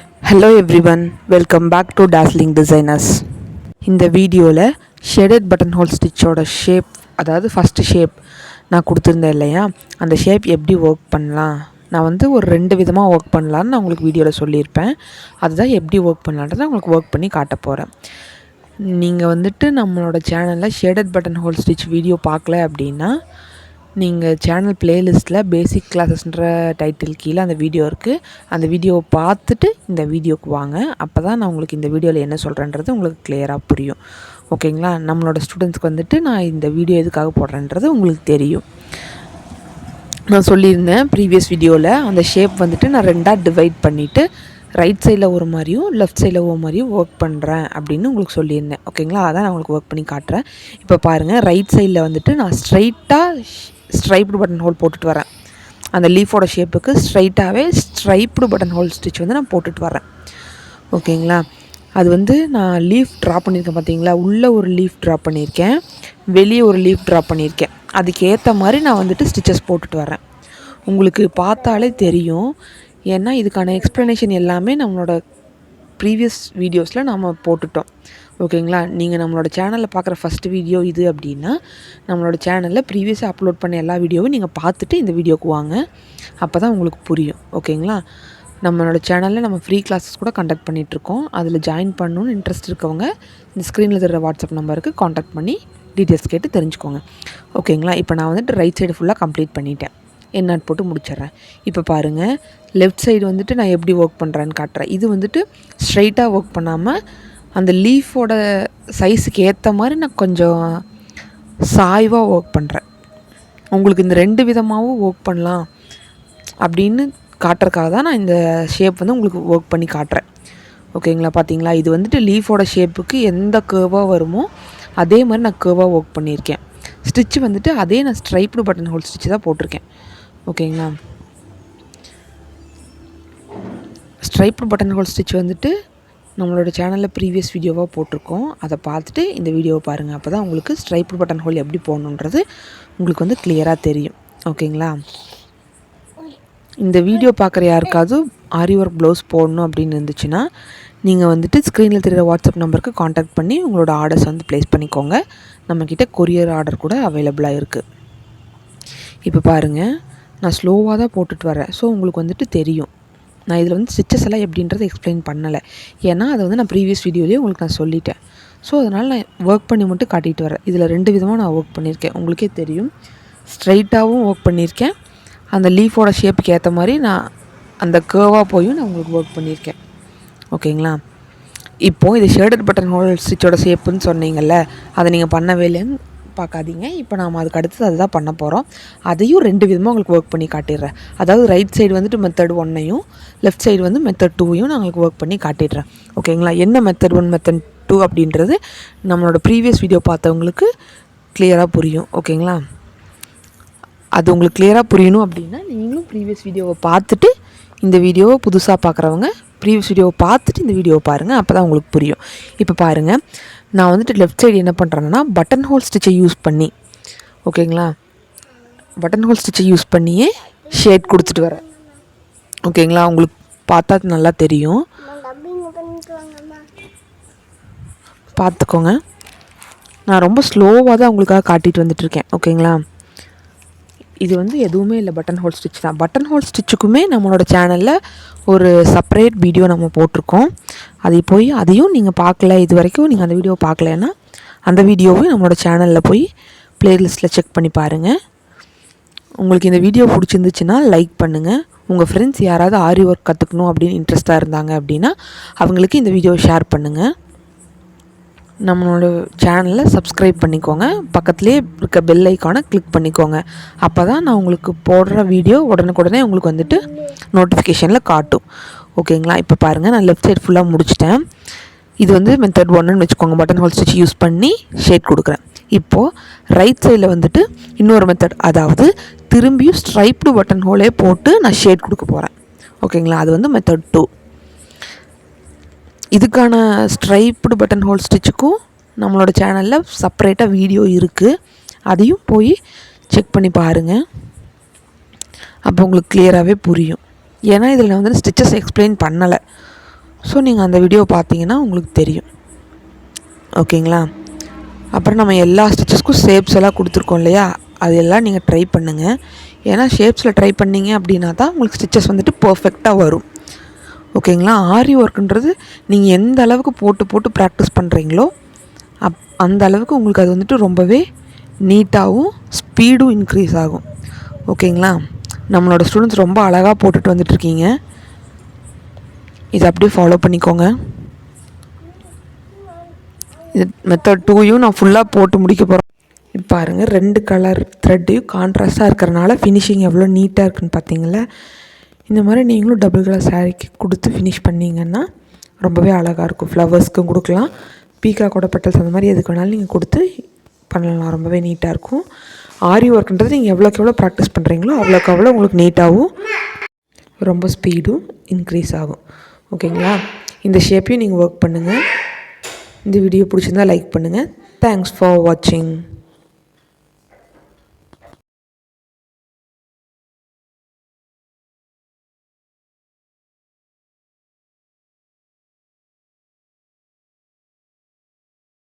Hello everyone, welcome back to Dazzling Designers. இந்த வீடியோவில் shaded button whole ஸ்டிச்சோட shape, அதாவது first shape நான் கொடுத்துருந்தேன் இல்லையா, அந்த ஷேப் எப்படி ஒர்க் பண்ணலாம், நான் ஒரு 2 விதமாக ஒர்க் பண்ணலான்னு நான் உங்களுக்கு வீடியோவில் சொல்லியிருப்பேன். அதுதான் எப்படி ஒர்க் பண்ணலான்றதை உங்களுக்கு ஒர்க் பண்ணி காட்ட போகிறேன். நீங்கள் நம்மளோட சேனலில் shaded button whole stitch video பார்க்கல அப்படின்னா நீங்கள் சேனல் ப்ளேலிஸ்ட்டில் பேசிக் கிளாஸஸ்ன்ற டைட்டில் கீழே அந்த வீடியோ இருக்குது. அந்த வீடியோவை பார்த்துட்டு இந்த வீடியோவுக்கு வாங்க. அப்போ தான் நான் உங்களுக்கு இந்த வீடியோவில் என்ன சொல்கிறேன்றது உங்களுக்கு கிளியராக புரியும். ஓகேங்களா? நம்மளோட ஸ்டூடெண்ட்ஸ்க்கு நான் இந்த வீடியோ எதுக்காக போடுறேன்றது உங்களுக்கு தெரியும். நான் சொல்லியிருந்தேன் ப்ரீவியஸ் வீடியோவில் அந்த ஷேப் நான் 2ஆக டிவைட் பண்ணிவிட்டு ரைட் சைடில் ஒரு மாதிரியும் லெஃப்ட் சைடில் ஒரு மாதிரியும் ஒர்க் பண்ணுறேன் அப்படின்னு உங்களுக்கு சொல்லியிருந்தேன். ஓகேங்களா? அதான் நான் உங்களுக்கு ஒர்க் பண்ணி காட்டுறேன். இப்போ பாருங்கள், ரைட் சைடில் நான் ஸ்ட்ரைட்டாக ஸ்ட்ரைப்டு பட்டன் ஹோல் போட்டுட்டு வரேன். அந்த லீஃபோட ஷேப்புக்கு ஸ்ட்ரைட்டாகவே ஸ்ட்ரைப்டு பட்டன் ஹோல் ஸ்டிச் நான் போட்டுட்டு வரேன். ஓகேங்களா? அது நான் லீஃப் ட்ரா பண்ணியிருக்கேன் பார்த்தீங்களா, உள்ளே ஒரு லீஃப் ட்ரா பண்ணியிருக்கேன், வெளியே ஒரு லீஃப் ட்ரா பண்ணியிருக்கேன். அதுக்கேற்ற மாதிரி நான் ஸ்டிச்சஸ் போட்டுட்டு வரேன். உங்களுக்கு பார்த்தாலே தெரியும். ஏன்னா இதுக்கான எக்ஸ்ப்ளனேஷன் எல்லாமே நம்மளோட ப்ரீவியஸ் வீடியோஸில் நம்ம போட்டுட்டோம். ஓகேங்களா? நீங்கள் நம்மளோட சேனலில் பார்க்குற ஃபஸ்ட்டு வீடியோ இது அப்படின்னா நம்மளோட சேனலில் ப்ரீவியஸாக அப்லோட் பண்ண எல்லா வீடியோவும் நீங்கள் பார்த்துட்டு இந்த வீடியோவுக்கு வாங்க. அப்போ தான் உங்களுக்கு புரியும். ஓகேங்களா? நம்மளோட சேனலில் நம்ம ஃப்ரீ கிளாஸஸ் கூட கண்டக்ட் பண்ணிகிட்ருக்கோம். அதில் ஜாயின் பண்ணணுன்னு இன்ட்ரெஸ்ட் இருக்கவங்க இந்த ஸ்க்ரீனில் தர வாட்ஸ்அப் நம்பருக்கு காண்டாக்ட் பண்ணி டீட்டெயில்ஸ் கேட்டு தெரிஞ்சுக்கோங்க. ஓகேங்களா? இப்போ நான் ரைட் சைடு ஃபுல்லாக கம்ப்ளீட் பண்ணிட்டேன். என்னாட் போட்டு முடிச்சிட்றேன். இப்போ பாருங்கள், லெஃப்ட் சைடு நான் எப்படி ஒர்க் பண்ணுறேன்னு காட்டுறேன். இது ஸ்ட்ரைட்டாக ஒர்க் பண்ணாமல் அந்த லீஃபோட சைஸுக்கு ஏற்ற மாதிரி நான் கொஞ்சம் சாய்வாக ஒர்க் பண்ணுறேன். உங்களுக்கு இந்த 2 விதமாகவும் ஒர்க் பண்ணலாம் அப்படின்னு காட்டுறதுக்காக தான் நான் இந்த ஷேப் உங்களுக்கு ஒர்க் பண்ணி காட்டுறேன். ஓகேங்களா? பார்த்தீங்களா? இது லீஃபோட ஷேப்புக்கு எந்த கர்வாக வருமோ அதே மாதிரி நான் கர்வாக ஒர்க் பண்ணியிருக்கேன். ஸ்டிச்சு அதே நான் ஸ்ட்ரைப்டு பட்டன் ஹோல் ஸ்டிச்சு தான் போட்டிருக்கேன். ஓகேங்களா? ஸ்ட்ரைப்டு பட்டன் ஹோல் ஸ்டிச் நம்மளோட சேனலில் ப்ரீவியஸ் வீடியோவாக போட்டிருக்கோம். அதை பார்த்துட்டு இந்த வீடியோவை பாருங்கள். அப்போ தான் உங்களுக்கு ஸ்ட்ரைப்டு பட்டன் ஹோல் எப்படி போடணுன்றது உங்களுக்கு கிளியராக தெரியும். ஓகேங்களா? இந்த வீடியோ பார்க்குற யாருக்காவது ஆரி ஒர்க் ப்ளவுஸ் போடணும் அப்படின்னு இருந்துச்சுன்னா நீங்கள் ஸ்க்ரீனில் தெரிகிற வாட்ஸ்அப் நம்பருக்கு காண்டாக்ட் பண்ணி உங்களோட ஆர்டர்ஸ் ப்ளேஸ் பண்ணிக்கோங்க. நம்மக்கிட்ட கொரியர் ஆர்டர் கூட அவைலபிளாக இருக்குது. இப்போ பாருங்கள், நான் ஸ்லோவாக தான் போட்டுட்டு வரேன். ஸோ உங்களுக்கு தெரியும். நான் இதில் ஸ்டிச்சஸ் எல்லாம் எப்படின்றத எக்ஸ்பிளைன் பண்ணலை. ஏன்னா அதை நான் ப்ரீவியஸ் வீடியோலேயே உங்களுக்கு நான் சொல்லிட்டேன். ஸோ அதனால் நான் ஒர்க் பண்ணி மட்டும் காட்டிகிட்டு வரேன். இதில் 2 விதமாக நான் ஒர்க் பண்ணியிருக்கேன். உங்களுக்கே தெரியும். ஸ்ட்ரைட்டாகவும் ஒர்க் பண்ணியிருக்கேன், அந்த லீஃபோட ஷேப்புக்கு ஏற்ற மாதிரி நான் அந்த கர்வாக போயும் நான் உங்களுக்கு ஒர்க் பண்ணியிருக்கேன். ஓகேங்களா? இப்போது இது ஷேடட் பட்டன் ஹோல் ஸ்டிச்சோட ஷேப்புன்னு சொன்னீங்கல்ல, அதை நீங்கள் பண்ணவே இல்லைன்னு பார்க்காதீங்க. இப்போ நாம் அதுக்கு அடுத்தது அதுதான் பண்ண போகிறோம். அதையும் 2 விதமாக உங்களுக்கு ஒர்க் பண்ணி காட்டிடுறேன். அதாவது ரைட் சைடு மெத்தட் 1ஐயும் லெஃப்ட் சைடு மெத்தட் 2ஐயும் நான் உங்களுக்கு ஒர்க் பண்ணி காட்டிடுறேன். ஓகேங்களா? என்ன மெத்தட் 1 மெத்தட் 2 அப்படின்றது நம்மளோட ப்ரீவியஸ் வீடியோ பார்த்தவங்களுக்கு கிளியராக புரியும். ஓகேங்களா? அது உங்களுக்கு கிளியராக புரியணும் அப்படின்னா நீங்களும் ப்ரீவியஸ் வீடியோவை பார்த்துட்டு இந்த வீடியோவை புதுசாக பார்க்குறவங்க ப்ரீவியஸ் வீடியோவை பார்த்துட்டு இந்த வீடியோவை பாருங்கள். அப்போ தான் உங்களுக்கு புரியும். இப்போ பாருங்கள், நான் லெஃப்ட் சைடு என்ன பண்ணுறேன்னா பட்டன் ஹோல் ஸ்டிச்சை யூஸ் பண்ணி, ஓகேங்களா, பட்டன் ஹோல் ஸ்டிச்சை யூஸ் பண்ணியே ஷேட் கொடுத்துட்டு வரேன். ஓகேங்களா? உங்களுக்கு பார்த்தா நல்லா தெரியும். பார்த்துக்கோங்க, நான் ரொம்ப ஸ்லோவாக தான் உங்களுக்காக காட்டிட்டு வந்துட்டுருக்கேன். ஓகேங்களா? இது எதுவுமே இல்லை, பட்டன் ஹோல் ஸ்டிச் தான். பட்டன் ஹோல் ஸ்டிச்சுக்குமே நம்மளோட சேனலில் ஒரு செப்பரேட் வீடியோ நம்ம போட்டிருக்கோம். அதையும் நீங்கள் பார்க்கல, இது வரைக்கும் நீங்கள் அந்த வீடியோவை பார்க்கலன்னா அந்த வீடியோவையும் நம்மளோட சேனலில் போய் ப்ளேலிஸ்ட்டில் செக் பண்ணி பாருங்கள். உங்களுக்கு இந்த வீடியோ பிடிச்சிருந்துச்சுன்னா லைக் பண்ணுங்கள். உங்கள் ஃப்ரெண்ட்ஸ் யாராவது ஆரி ஒர்க் கற்றுக்கணும் அப்படின்னு இன்ட்ரெஸ்ட்டாக இருந்தாங்க அப்படின்னா அவங்களுக்கு இந்த வீடியோவை ஷேர் பண்ணுங்கள். நம்மளோட சேனலை சப்ஸ்கிரைப் பண்ணிக்கோங்க. பக்கத்துலேயே இருக்க பெல் ஐக்கானை கிளிக் பண்ணிக்கோங்க. அப்போ தான் நான் உங்களுக்கு போடுற வீடியோ உடனுக்குடனே உங்களுக்கு நோட்டிஃபிகேஷனில் காட்டும். ஓகேங்களா? இப்போ பாருங்கள், நான் லெஃப்ட் சைடு ஃபுல்லாக முடிச்சிட்டேன். இது மெத்தட் 1ன்னு வச்சுக்கோங்க. பட்டன் ஹோல் ஸ்டிச் யூஸ் பண்ணி ஷேட் கொடுக்குறேன். இப்போது ரைட் சைடில் இன்னொரு மெத்தட், அதாவது திரும்பியும் ஸ்ட்ரைப்டு பட்டன் ஹோலே போட்டு நான் ஷேட் கொடுக்க போகிறேன். ஓகேங்களா? அது மெத்தட் 2. இதுக்கான ஸ்ட்ரைப்டு பட்டன் ஹோல் ஸ்டிச்சுக்கும் நம்மளோட சேனலில் செப்பரேட்டாக வீடியோ இருக்குது. அதையும் போய் செக் பண்ணி பாருங்கள். அப்போ உங்களுக்கு கிளியராகவே புரியும். ஏன்னா இதில் நான் ஸ்டிச்சஸ் எக்ஸ்பிளைன் பண்ணலை. ஸோ நீங்கள் அந்த வீடியோ பார்த்தீங்கன்னா உங்களுக்கு தெரியும். ஓகேங்களா? அப்புறம் நம்ம எல்லா ஸ்டிச்சஸ்க்கும் ஷேப்ஸ் எல்லாம் கொடுத்துருக்கோம் இல்லையா, அதெல்லாம் நீங்கள் ட்ரை பண்ணுங்கள். ஏன்னா ஷேப்ஸில் ட்ரை பண்ணிங்க அப்படின்னா தான் உங்களுக்கு ஸ்டிச்சஸ் வந்துட்டு பர்ஃபெக்டாக வரும். ஓகேங்களா? ஆரி ஒர்க்குன்றது நீங்கள் எந்த அளவுக்கு போட்டு போட்டு ப்ராக்டிஸ் பண்ணுறீங்களோ அந்த அளவுக்கு உங்களுக்கு அது வந்துட்டு ரொம்பவே நீட்டாகவும் ஸ்பீடும் இன்க்ரீஸ் ஆகும். ஓகேங்களா? நம்மளோட ஸ்டூடெண்ட்ஸ் ரொம்ப அழகாக போட்டுட்டு வந்துட்டுருக்கீங்க. இதை அப்படியே ஃபாலோ பண்ணிக்கோங்க. இது மெத்தட் 2யும் நான் ஃபுல்லாக போட்டு முடிக்க போகிறேன். இப்போ பாருங்கள், 2 கலர் த்ரெட்டையும் கான்ட்ராஸ்ட்டாக இருக்கிறனால ஃபினிஷிங் எவ்வளோ நீட்டாக இருக்குதுன்னு பார்த்தீங்களா? இந்த மாதிரி நீங்களும் டபுள் கலர் சாரீக்கு கொடுத்து ஃபினிஷ் பண்ணிங்கன்னா ரொம்பவே அழகாக இருக்கும். ஃப்ளவர்ஸ்க்கும் கொடுக்கலாம், பீகாக்கோட பெட்டல்ஸ் அந்த மாதிரி எதுக்கு வேணாலும் நீங்கள் கொடுத்து பண்ணலாம். ரொம்பவே நீட்டாக இருக்கும். ஆரி ஒர்க்குன்றது நீங்கள் எவ்வளோக்கு எவ்வளோ ப்ராக்டிஸ் பண்ணுறீங்களோ அவ்வளோக்கு அவ்வளோ உங்களுக்கு நீட்டாகவும் ரொம்ப ஸ்பீடும் இன்க்ரீஸ் ஆகும். ஓகேங்களா? இந்த ஷேப்பையும் நீங்கள் ஒர்க் பண்ணுங்கள். இந்த வீடியோ பிடிச்சிருந்தால் லைக் பண்ணுங்கள். தேங்க்ஸ் ஃபார் வாட்சிங்.